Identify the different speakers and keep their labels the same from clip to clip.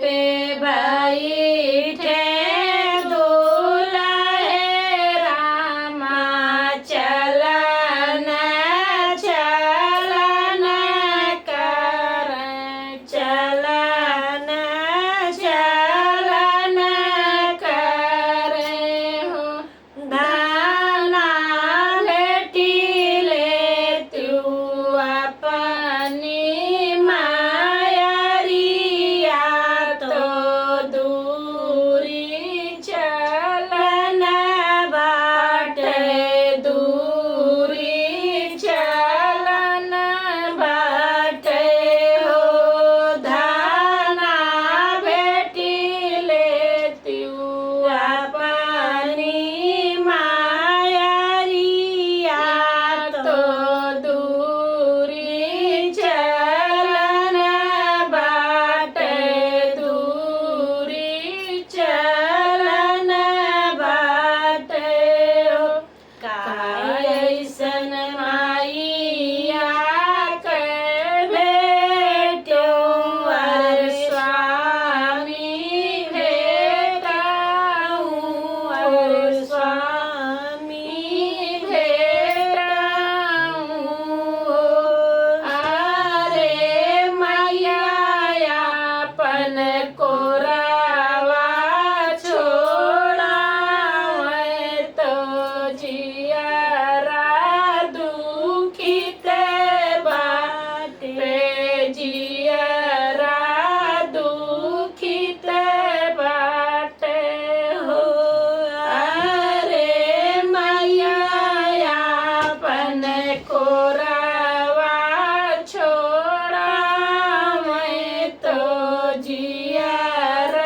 Speaker 1: पे बैठे दुल्हे रामा चलन चलन करें चलन चलन करें हो धाना भेटी ले तू अपनी मायरिया तो दूरी चलन बाटे दूरी चलन बाटे हो धाना भेटी ले तू अपनी मायरिया तो दूरी चलन बाटे दूरी चलन बाटे हो कैसन माइया के भेटो वर स्वामी भेटाऊं वर स्वामी भेटाऊं अरे मैया अपन कोरावा छोड़ावे तो जियरा दुखित बाटे जियरा दुखित बाटे हो अरे मैया अपन कोरावा छोड़ावे तो जियरा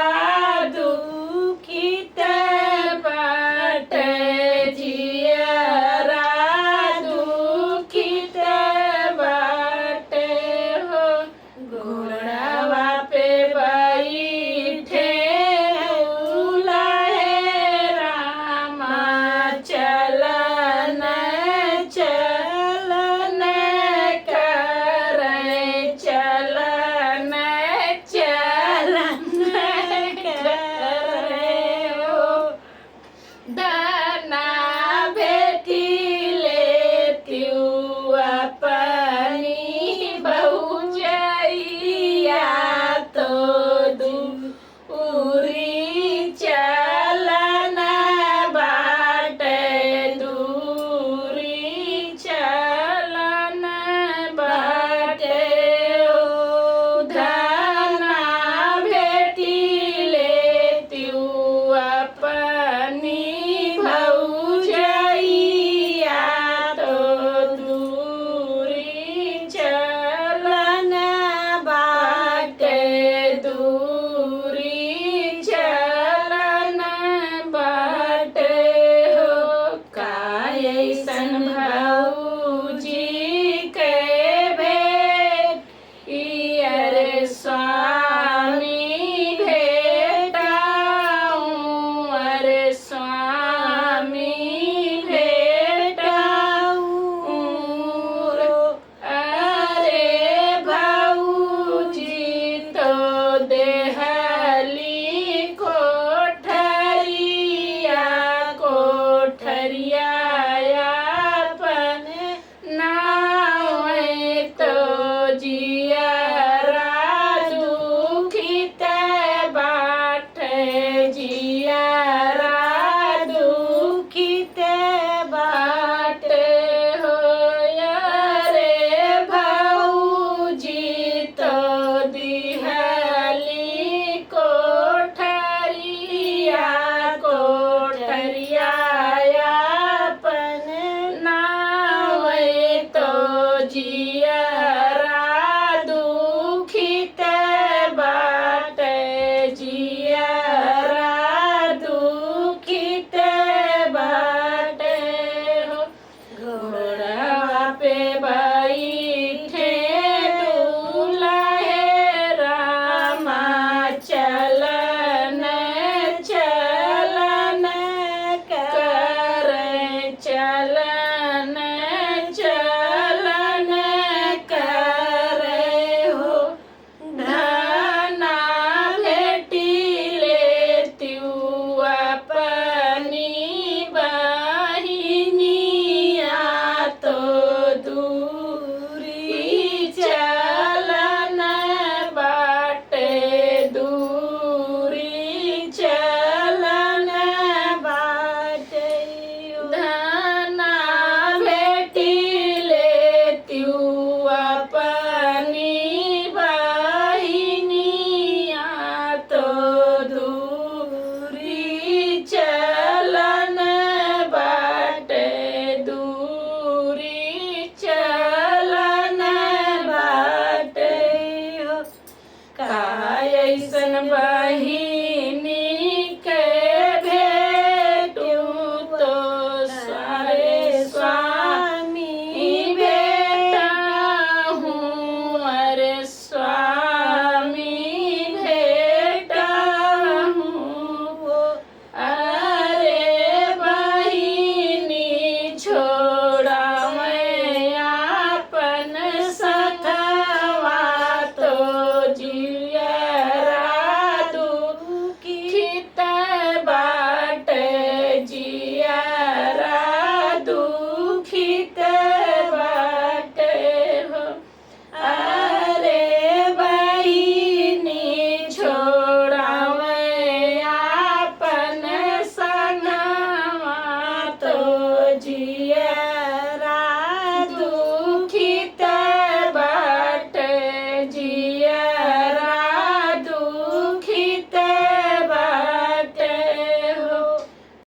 Speaker 1: बहिनी